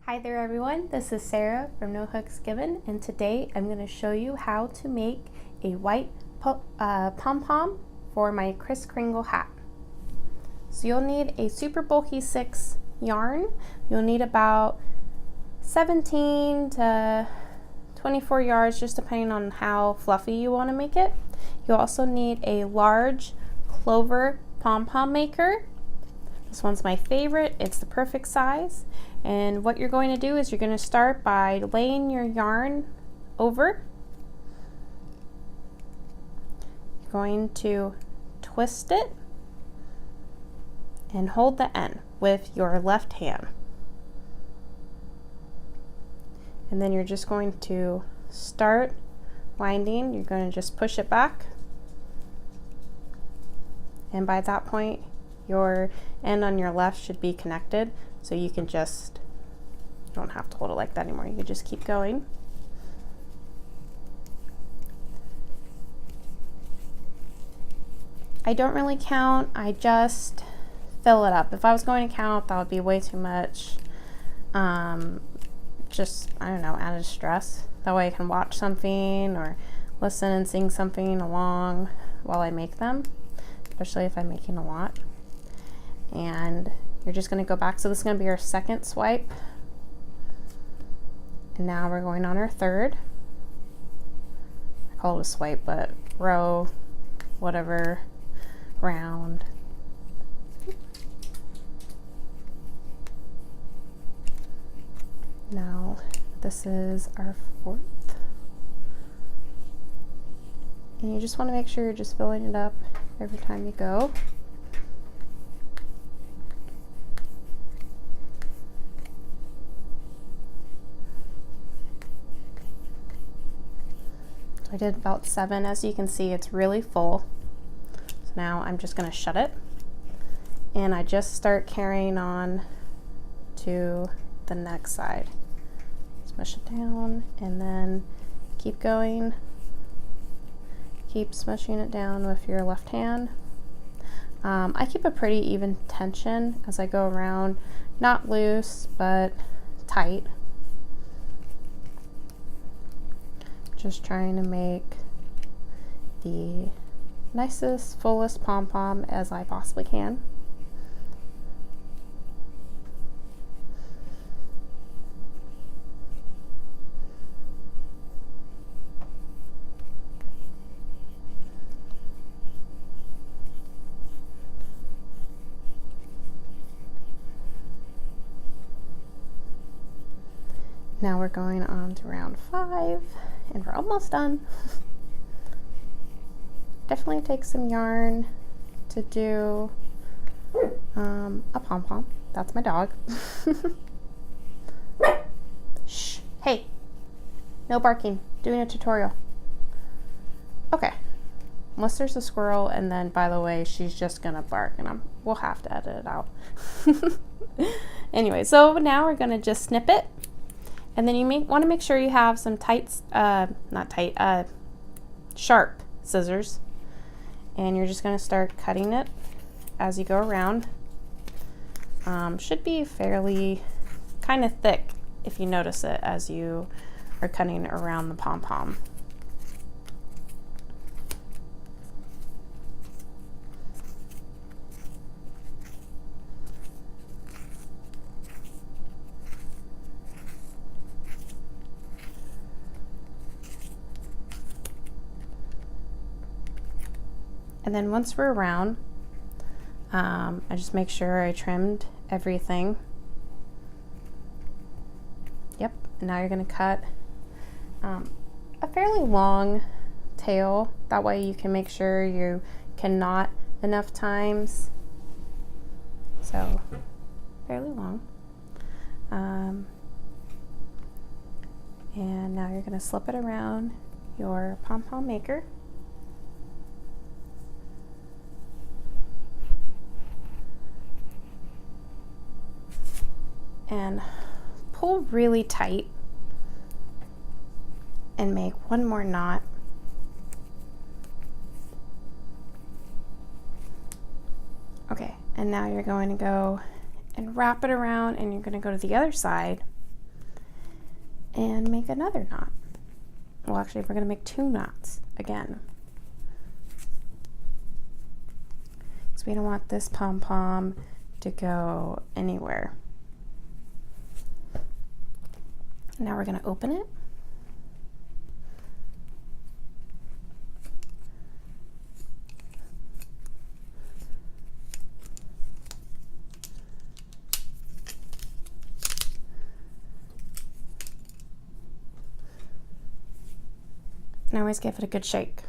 Hi there everyone, this is Sarah from No Hooks Given, and today I'm going to show you how to make a white pom-pom for my Kris Kringle hat. So you'll need a super bulky 6 yarn. You'll need about 17 to 24 yards just depending on how fluffy you want to make it. You'll also need a large clover pom-pom maker. This one's my favorite, it's the perfect size. And what you're going to do is you're going to start by laying your yarn over. You're going to twist it and hold the end with your left hand. And then you're just going to start winding. You're going to just push it back. And by that point, your end on your left should be connected. So you can just, you don't have to hold it like that anymore. You can just keep going. I don't really count, I just fill it up. If I was going to count, that would be way too much. Just, I don't know, added stress. That way I can watch something or listen and sing something along while I make them, especially if I'm making a lot. And you're just going to go back. So this is going to be our second swipe. And now we're going on our third. I call it a swipe, but row, whatever, round. Now this is our fourth. And you just want to make sure you're just filling it up every time you go. I did about 7. As you can see, it's really full. So now I'm just going to shut it. And I just start carrying on to the next side. Smush it down and then keep going. Keep smushing it down with your left hand. I keep a pretty even tension as I go around. Not loose, but tight. Just trying to make the nicest, fullest pom-pom as I possibly can. Now we're going on to round 5. And we're almost done. Definitely takes some yarn to do a pom-pom. That's my dog. Shh, hey, no barking, doing a tutorial. Okay, unless there's a squirrel, and then by the way, she's just gonna bark and we'll have to edit it out. Anyway, so now we're gonna just snip it. And then you want to make sure you have some sharp scissors. And you're just going to start cutting it as you go around. Should be fairly kind of thick if you notice it as you are cutting around the pom-pom. And then once we're around, I just make sure I trimmed everything. Yep, now you're going to cut a fairly long tail. That way you can make sure you can knot enough times. So, fairly long. And now you're going to slip it around your pom-pom maker. And pull really tight and make one more knot. Okay, and now you're going to go and wrap it around, and you're going to go to the other side and make another knot. Well, actually, we're going to make 2 knots again. So we don't want this pom-pom to go anywhere. Now we're going to open it. And always give it a good shake.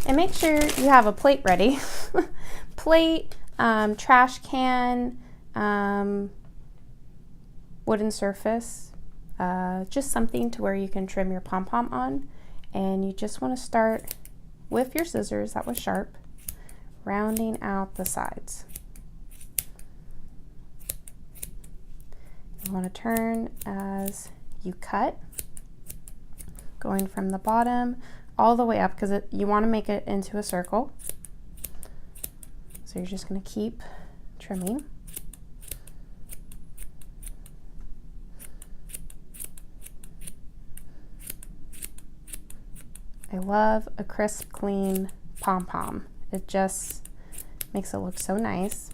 And make sure you have a plate ready. Plate, trash can, wooden surface. Just something to where you can trim your pom-pom on, and you just want to start with your scissors that was sharp, rounding out the sides. You want to turn as you cut, going from the bottom all the way up, because you want to make it into a circle. So you're just going to keep trimming. I love a crisp, clean pom-pom. It just makes it look so nice.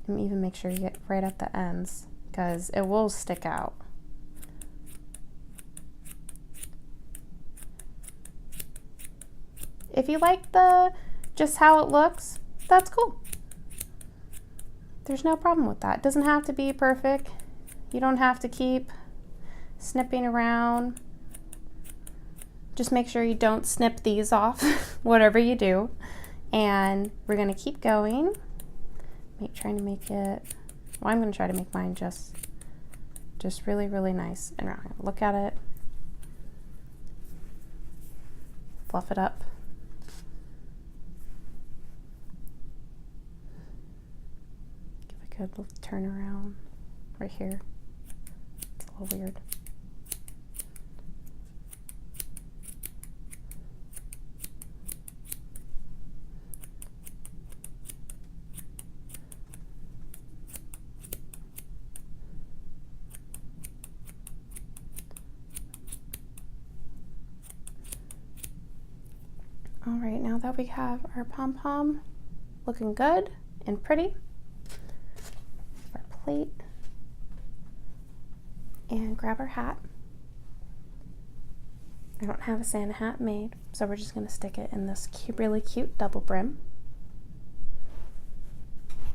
And even make sure you get right at the ends, because it will stick out. If you like just how it looks, that's cool. There's no problem with that. It doesn't have to be perfect. You don't have to keep snipping around. Just make sure you don't snip these off, whatever you do. And we're gonna keep going. Trying to make it, well, I'm gonna try to make mine just really, really nice and round. Look at it. Fluff it up. Give a good little turn around right here. It's a little weird. All right, now that we have our pom-pom looking good and pretty, our plate, and grab our hat. I don't have a Santa hat made, so we're just gonna stick it in this really cute double brim.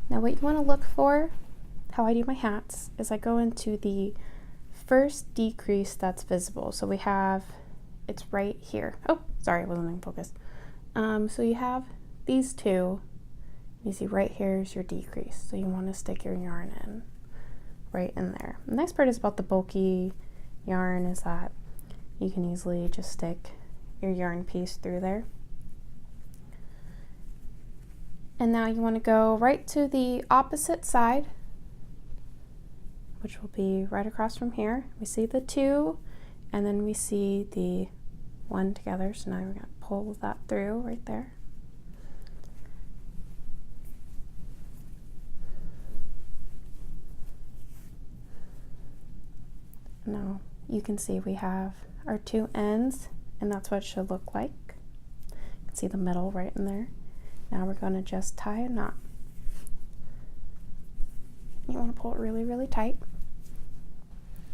Now what you wanna look for, how I do my hats, is I go into the first decrease that's visible. So we have, it's right here. Oh, sorry, I wasn't in focus. So you have these two. You see right here is your decrease. So you want to stick your yarn in right in there. The nice part is about the bulky yarn is that you can easily just stick your yarn piece through there. And now you want to go right to the opposite side, which will be right across from here. We see the two, and then we see the one together. So now we're going to pull that through right there. Now you can see we have our two ends, and that's what it should look like. You can see the middle right in there. Now we're going to just tie a knot. You want to pull it really, really tight.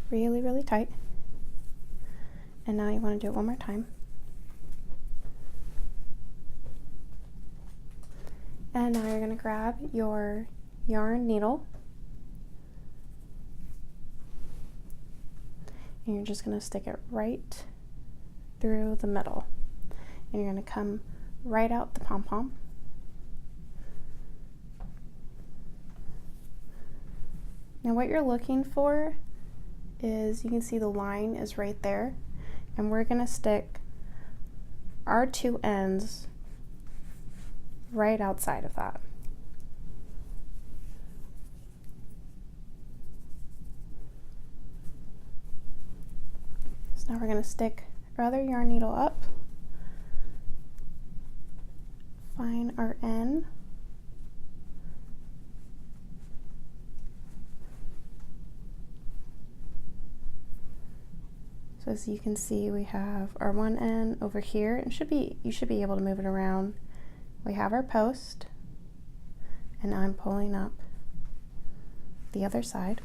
Really, really tight. And now you want to do it one more time. And now you're going to grab your yarn needle. And you're just going to stick it right through the middle. And you're going to come right out the pom-pom. Now what you're looking for is, you can see the line is right there. And we're going to stick our two ends right outside of that. Now we're going to stick our other yarn needle up, find our end, so as you can see we have our one end over here, and you should be able to move it around. We have our post, and I'm pulling up the other side,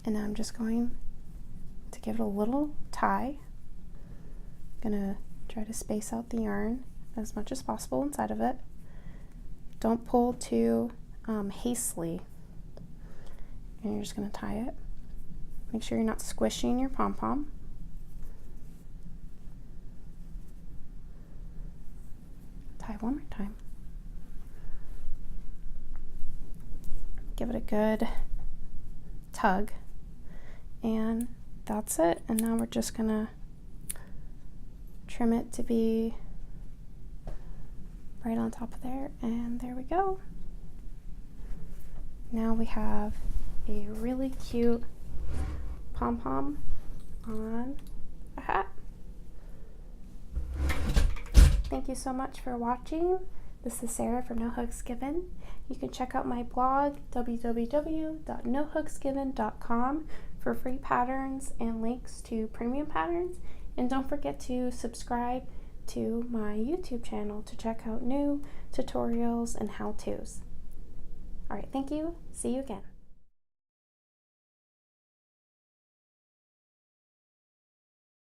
and I'm just going to give it a little tie. I'm gonna try to space out the yarn as much as possible inside of it. Don't pull too hastily, and you're just gonna tie it. Make sure you're not squishing your pom-pom. Tie one more time. Give it a good tug, and that's it. And now we're just gonna trim it to be right on top of there, and there we go. Now we have a really cute pom-pom on a hat. Thank you so much for watching. This is Sarah from No Hooks Given. You can check out my blog, www.nohooksgiven.com, for free patterns and links to premium patterns. And don't forget to subscribe to my YouTube channel to check out new tutorials and how-tos. Alright, thank you. See you again.